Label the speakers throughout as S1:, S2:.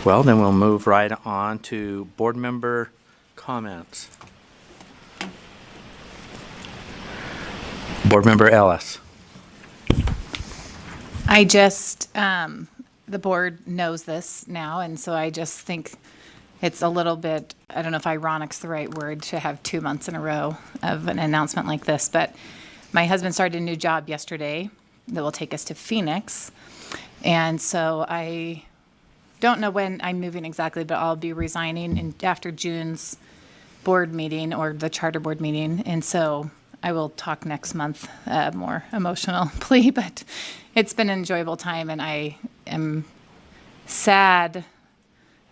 S1: Well, then we'll move right on to board member comments. Board member Ellis.
S2: I just, the board knows this now, and so I just think it's a little bit, I don't know if ironic's the right word, to have 2 months in a row of an announcement like this, but my husband started a new job yesterday that will take us to Phoenix, and so I don't know when I'm moving exactly, but I'll be resigning after June's board meeting or the charter board meeting, and so I will talk next month, more emotional plea, but it's been an enjoyable time, and I am sad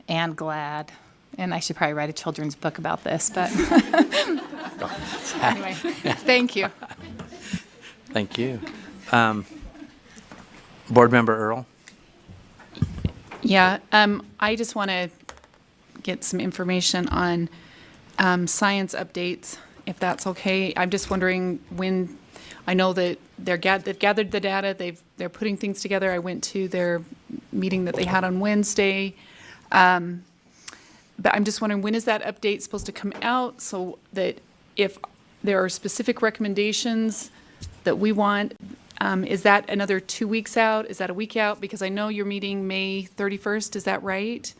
S2: and glad, and I should probably write a children's book about this, but anyway, thank you.
S1: Thank you. Board member Earl.
S3: Yeah, I just want to get some information on science updates, if that's okay. I'm just wondering when, I know that they've gathered the data, they're putting things together. I went to their meeting that they had on Wednesday. But I'm just wondering, when is that update supposed to come out so that if there are specific recommendations that we want, is that another 2 weeks out? Is that a week out? Because I know you're meeting May 31st, is that right?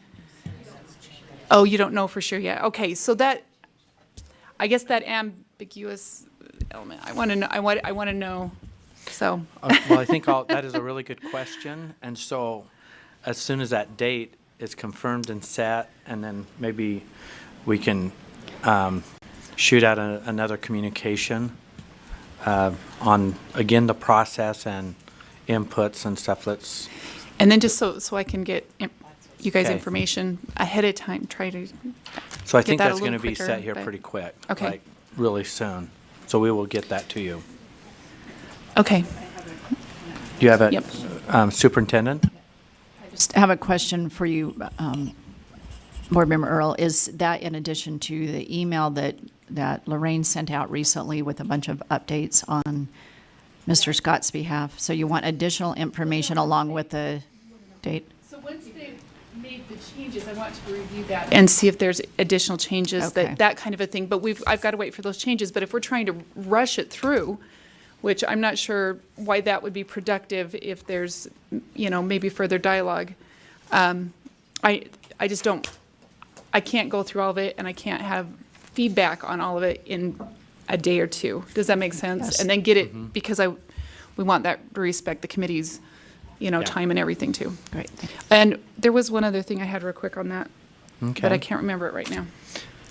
S3: Oh, you don't know for sure yet. Okay, so that, I guess that ambiguous element, I want to know, I want to know, so.
S1: Well, I think that is a really good question. And so as soon as that date is confirmed and set, and then maybe we can shoot out another communication on, again, the process and inputs and stuff.
S3: And then just so I can get you guys
S1: Okay.
S3: information ahead of time, try to
S1: So I
S3: get
S1: think
S3: that a
S1: that's going to
S3: little
S1: be
S3: quicker,
S1: set here
S3: but-
S1: pretty quick.
S3: Okay.
S1: Like really soon. So we will get that to you.
S3: Okay.
S1: Do you have it,
S3: Yep.
S1: Superintendent?
S4: Just have a question for you, Board Member Earl. Is that in addition to the email that Lorraine sent out recently with a bunch of updates on Mr. Scott's behalf? So you want additional information along with the date?
S3: So once they've made the changes, I want to review that and see if there's additional changes,
S4: Okay.
S3: that kind of a thing. But I've got to wait for those changes. But if we're trying to rush it through, which I'm not sure why that would be productive if there's, maybe further dialogue. I just don't, I can't go through all of it, and I can't have feedback on all of it in a day or two. Does that make sense?
S4: Yes.
S3: And then get it, because we want that to respect the committee's, time and everything too.
S4: Great.
S3: And there was one other thing I had real quick on that, but I
S1: Okay.
S3: can't remember it right now.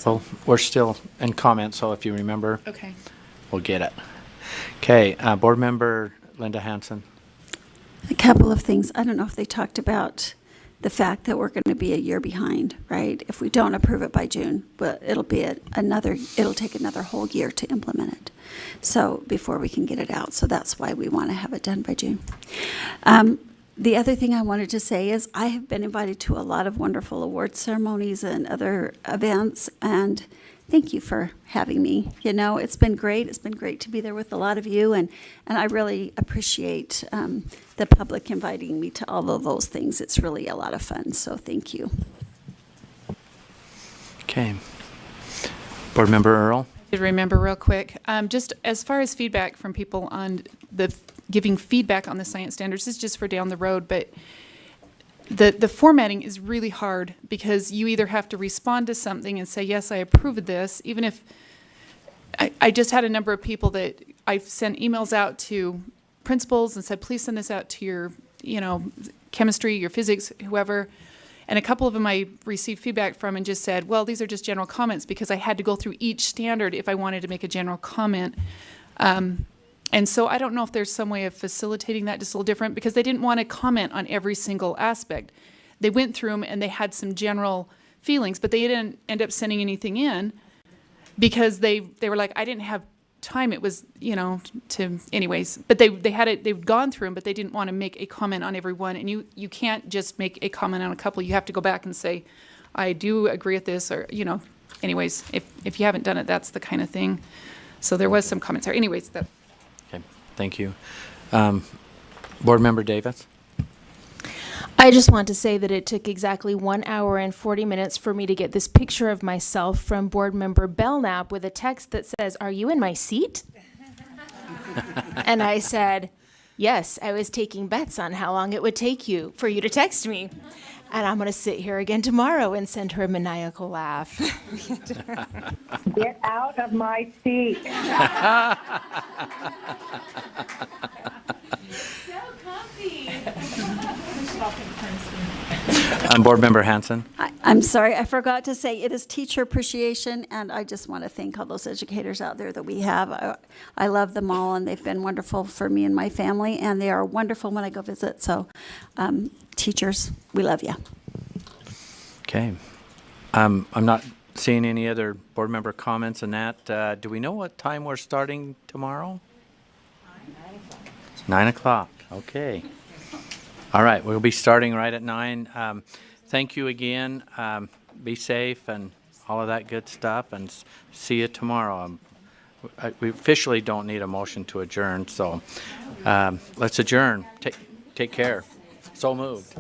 S1: Well, we're still in comments, so if you remember,
S3: Okay.
S1: we'll get it. Okay, board member Linda Hansen.
S5: A couple of things. I don't know if they talked about the fact that we're going to be a year behind, right? If we don't approve it by June, but it'll take another whole year to implement it. So before we can get it out. So that's why we want to have it done by June. The other thing I wanted to say is I have been invited to a lot of wonderful award ceremonies and other events, and thank you for having me. It's been great. It's been great to be there with a lot of you, and I really appreciate the public inviting me to all of those things. It's really a lot of fun, so thank you.
S1: Okay. Board member Earl.
S3: Did remember real quick, just as far as feedback from people on the giving feedback on the science standards, this is just for down the road, but the formatting is really hard because you either have to respond to something and say, yes, I approve of this, even if I just had a number of people that I've sent emails out to principals and said, please send this out to your, chemistry, your physics, whoever. And a couple of them I received feedback from and just said, well, these are just general comments, because I had to go through each standard if I wanted to make a general comment. And so I don't know if there's some way of facilitating that just a little different, because they didn't want to comment on every single aspect. They went through them and they had some general feelings, but they didn't end up sending anything in because they were like, I didn't have time. It was, anyways. But they've gone through them, but they didn't want to make a comment on every one. And you can't just make a comment on a couple. You have to go back and say, I do agree with this, or, anyways, if you haven't done it, that's the kind of thing. So there was some comments there. Anyways, that.
S1: Okay, thank you. Board member Davis.
S6: I just want to say that it took exactly 1 hour and 40 minutes for me to get this picture of myself from board member Belknap with a text that says, "Are you in my seat?" And I said, "Yes, I was taking bets on how long it would take you for you to text me. And I'm going to sit here again tomorrow and send her a maniacal laugh."
S7: Get out of my seat.
S1: Board Member Hanson?
S5: I'm sorry, I forgot to say, it is Teacher Appreciation, and I just want to thank all those educators out there that we have. I love them all, and they've been wonderful for me and my family, and they are wonderful when I go visit. So, teachers, we love you.
S1: Okay. I'm not seeing any other board member comments on that. Do we know what time we're starting tomorrow? 9 o'clock. Okay. All right, we'll be starting right at 9. Thank you again. Be safe and all of that good stuff, and see you tomorrow. We officially don't need a motion to adjourn, so let's adjourn. Take care. So moved.